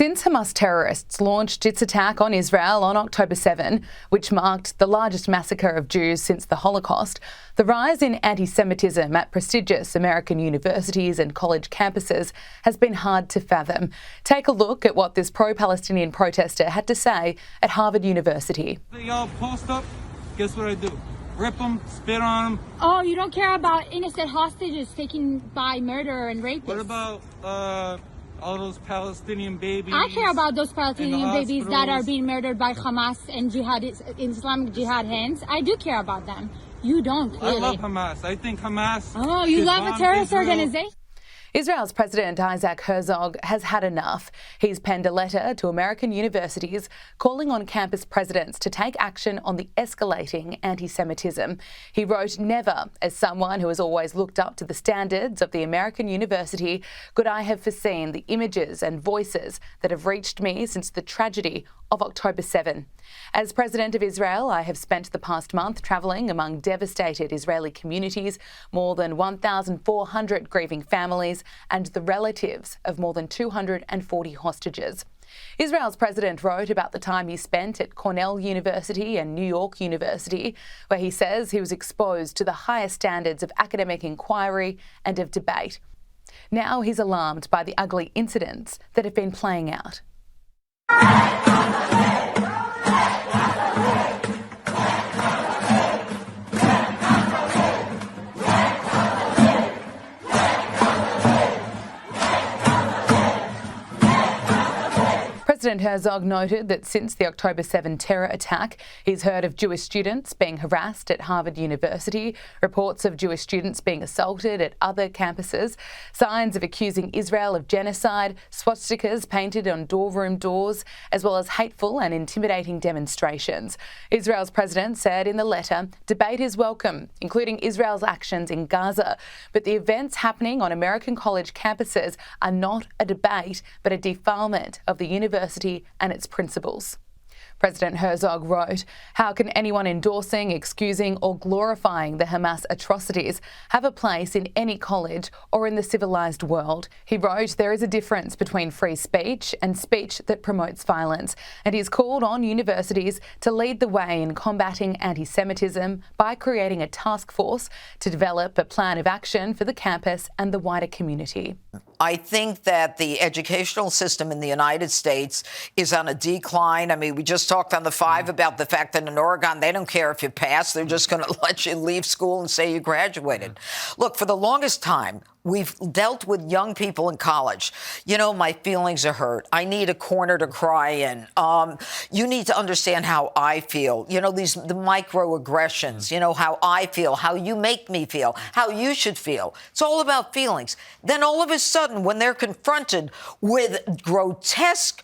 Since Hamas terrorists launched its attack on Israel on October 7, which marked the largest massacre of Jews since the Holocaust, the rise in antisemitism at prestigious American universities and college campuses has been hard to fathom. Take a look at what this pro-Palestinian protester had to say at Harvard University. They all post up, guess what I do? Rip them, spit on them. Oh, you don't care about innocent hostages taken by murderer and rapists. What about all those Palestinian babies? I care about those Palestinian babies that are being murdered by Hamas and Islamic Jihad hands. I do care about them. You don't, clearly. I love Hamas. I think Hamas. Oh, you love a terrorist organization? Israel's President Herzog has had enough. He's penned a letter to American universities calling on campus presidents to take action on the escalating anti-Semitism. He wrote, "Never, as someone who has always looked up to the standards of the American university, could I have foreseen the images and voices that have reached me since the tragedy of October 7. As President of Israel, I have spent the past month travelling among devastated Israeli communities, more than 1,400 grieving families, and the relatives of more than 240 hostages." Israel's president wrote about the time he spent at Cornell University and New York University, where he says he was exposed to the highest standards of academic inquiry and of debate. Now he's alarmed by the ugly incidents that have been playing out. President Herzog noted that since the October 7 terror attack, he's heard of Jewish students being harassed at Harvard University, reports of Jewish students being assaulted at other campuses, signs of accusing Israel of genocide, swastikas painted on dorm doors, as well as hateful and intimidating demonstrations. Israel's president said in the letter, debate is welcome, including Israel's actions in Gaza, but the events happening on American college campuses are not a debate, but a defilement of the university and its principles. President Herzog wrote, "How can anyone endorsing, excusing or glorifying the Hamas atrocities have a place in any college or in the civilized world?" He wrote, "There is a difference between free speech and speech that promotes violence," and he's called on universities to lead the way in combating anti-Semitism by creating a task force to develop a plan of action for the campus and the wider community. I think that the educational system in the United States is on a decline. I mean, we just talked on the 5 about the fact that in Oregon, they don't care if you pass. They're just going to let you leave school and say you graduated. Look, for the longest time, we've dealt with young people in college. You know, my feelings are hurt. I need a corner to cry in. You need to understand how I feel. You know, the microaggressions, you know, how I feel, how you make me feel, how you should feel. It's all about feelings. Then all of a sudden, when they're confronted with grotesque,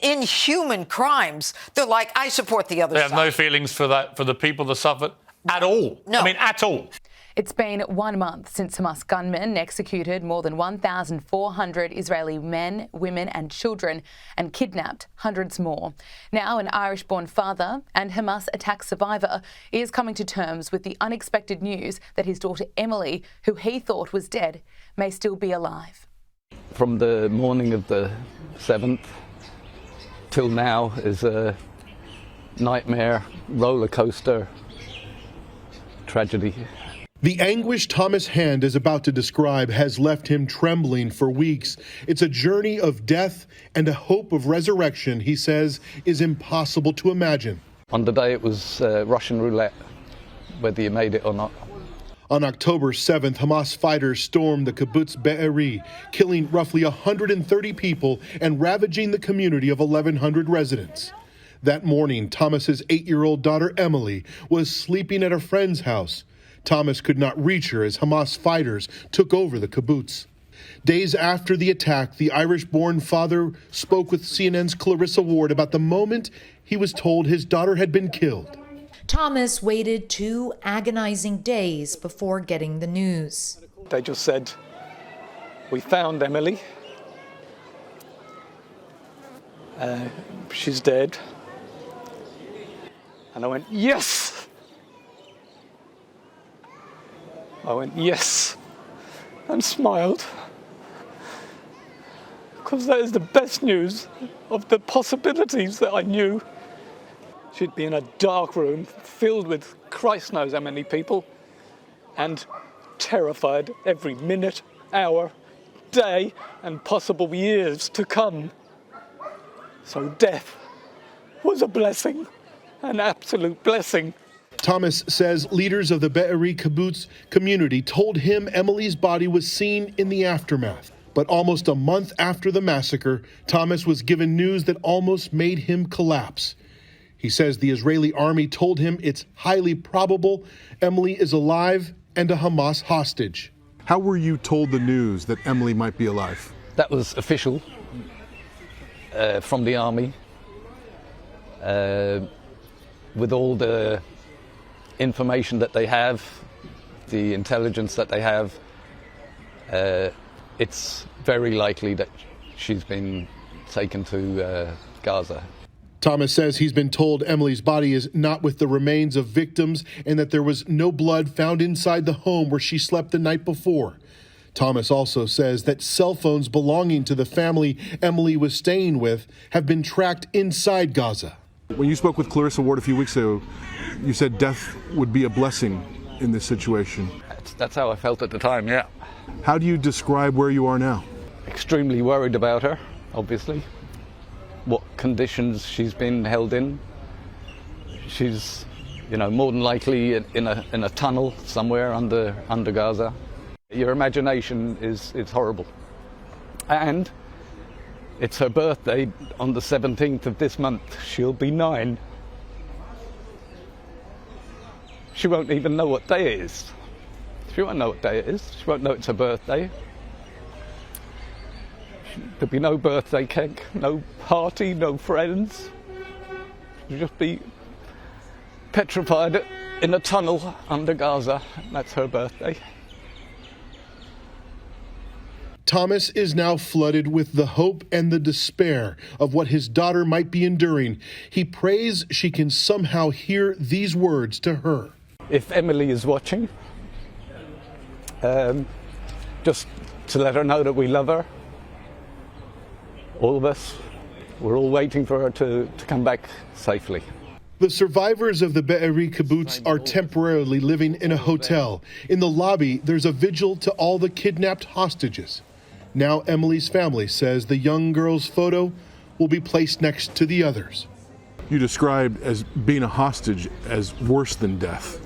inhuman crimes, they're like, I support the other side. They have no feelings for that, for the people that suffered at all. No. I mean, at all. It's been 1 month since Hamas gunmen executed more than 1,400 Israeli men, women and children and kidnapped hundreds more. Now an Irish-born father and Hamas attack survivor is coming to terms with the unexpected news that his daughter Emily, who he thought was dead, may still be alive. From the morning of the 7th till now is a nightmare, roller coaster, tragedy. The anguish Thomas Hand is about to describe has left him trembling for weeks. It's a journey of death and a hope of resurrection, he says, is impossible to imagine. On the day it was Russian roulette, whether you made it or not. On October 7th, Hamas fighters stormed the kibbutz Be'eri, killing roughly 130 people and ravaging the community of 1,100 residents. That morning, Thomas's 8-year-old daughter Emily was sleeping at a friend's house. Thomas could not reach her as Hamas fighters took over the kibbutz. Days after the attack, the Irish-born father spoke with CNN's Clarissa Ward about the moment he was told his daughter had been killed. Thomas waited 2 agonizing days before getting the news. They just said, "We found Emily. She's dead." And I went, "Yes!" I went, "Yes," and smiled. because that is the best news of the possibilities that I knew. She'd be in a dark room filled with Christ knows how many people and terrified every minute, hour, day and possible years to come. So death was a blessing, an absolute blessing. Thomas says leaders of the Be'eri kibbutz community told him Emily's body was seen in the aftermath. But almost a month after the massacre, Thomas was given news that almost made him collapse. He says the Israeli army told him it's highly probable Emily is alive and a Hamas hostage. How were you told the news that Emily might be alive? That was official from the army, with all the information that they have, the intelligence that they have. It's very likely that she's been taken to Gaza. Thomas says he's been told Emily's body is not with the remains of victims and that there was no blood found inside the home where she slept the night before. Thomas also says that cell phones belonging to the family Emily was staying with have been tracked inside Gaza. When you spoke with Clarissa Ward a few weeks ago, you said death would be a blessing in this situation. That's how I felt at the time, yeah. How do you describe where you are now? Extremely worried about her, obviously. What conditions she's been held in. She's, more than likely in a tunnel somewhere under Gaza. Your imagination is horrible. And it's her birthday on the 17th of this month. She'll be 9. She won't even know what day it is. She won't know what day it is. She won't know it's her birthday. There'll be no birthday cake, no party, no friends. She'll just be petrified in a tunnel under Gaza. That's her birthday. Thomas is now flooded with the hope and the despair of what his daughter might be enduring. He prays she can somehow hear these words to her. If Emily is watching, just to let her know that we love her. All of us, we're all waiting for her to come back safely. The survivors of the Be'eri kibbutz are temporarily living in a hotel. In the lobby, there's a vigil to all the kidnapped hostages. Now Emily's family says the young girl's photo will be placed next to the others. You described as being a hostage as worse than death.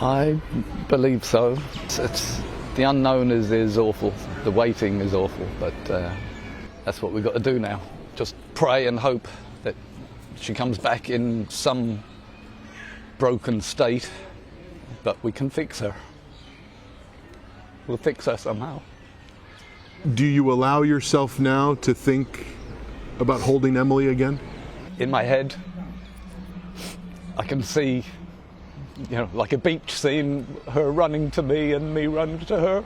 I believe so. It's the unknown is awful. The waiting is awful, but that's what we've got to do now. Just pray and hope that she comes back in some broken state, but we can fix her. We'll fix her somehow. Do you allow yourself now to think about holding Emily again? In my head, I can see, like a beach scene, her running to me and me running to her.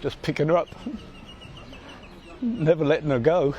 Just picking her up, never letting her go.